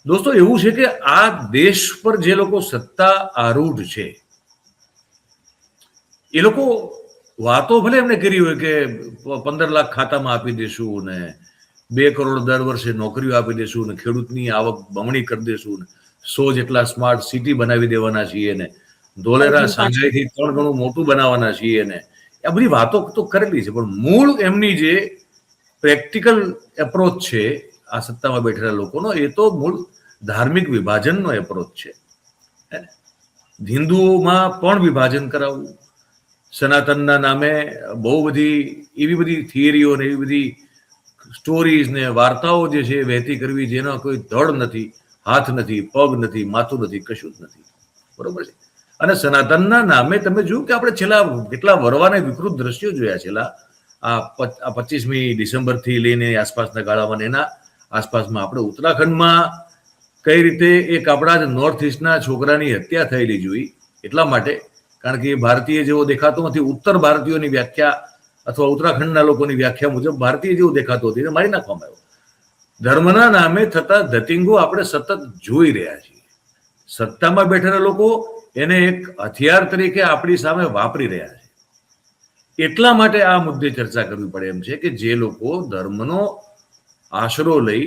દોસ્તો એવું છે કે આ દેશ પર જે લોકો સત્તા આરૂઢ છે એ લોકો વાતો ભલે એમને કરી હોય કે 15 લાખ ખાતામાં આપી દેશું ને 2 કરોડ દર વર્ષે નોકરીઓ આપી દેશું ને ખેડૂતની આવક બમણી કરી દેશું ને 100 જેટલા સ્માર્ટ સિટી બનાવી દેવાના છીએ ને ધોલેરા સાંઘાઈથી 3 ગણું મોટું બનાવવાના છીએ ને આ બધી વાતો તો કરેલી છે, પણ મૂળ એમની જે પ્રેક્ટિકલ એપ્રોચ છે આ સત્તામાં બેઠેલા લોકોનો, એ તો મૂળ ધાર્મિક વિભાજનનો એપ્રોચ છે. હિન્દુઓમાં પણ વિભાજન કરાવવું, સનાતનના નામે બહુ બધી એવી બધી થિયરીઓ ને એવી બધી સ્ટોરીઝ ને વાર્તાઓ જે છે વહેતી કરવી જેનો કોઈ ધડ નથી, હાથ નથી, પગ નથી, માથું નથી, કશું જ નથી. બરોબર છે. અને સનાતનના નામે તમે જોયું કે આપણે છેલ્લા કેટલા વરવાને વિકૃત દ્રશ્યો જોયા છેલ્લા આ 25મી ડિસેમ્બરથી લઈને આસપાસના ગાળામાં, એના આસપાસમાં આપણે ઉત્તરાખંડમાં કઈ રીતે એક આપણા જ નોર્થ ઇસ્ટના છોકરાની હત્યા થયેલી જોઈ, એટલા માટે કારણ કે એ ભારતીય જેવો દેખાતો નથી. ઉત્તર ભારતીયોની વ્યાખ્યા અથવા ઉત્તરાખંડના લોકોની વ્યાખ્યા મુજબ ભારતીય જેવો દેખાતો હતી, એને મારી નાખવામાં આવ્યો. ધર્મના નામે થતા ધતિંગો આપણે સતત જોઈ રહ્યા છીએ. સત્તામાં બેઠેલા લોકો એને એક હથિયાર તરીકે આપણી સામે વાપરી રહ્યા છે. એટલા માટે આ મુદ્દે ચર્ચા કરવી પડે એમ છે કે જે લોકો ધર્મનો આશરો લઈ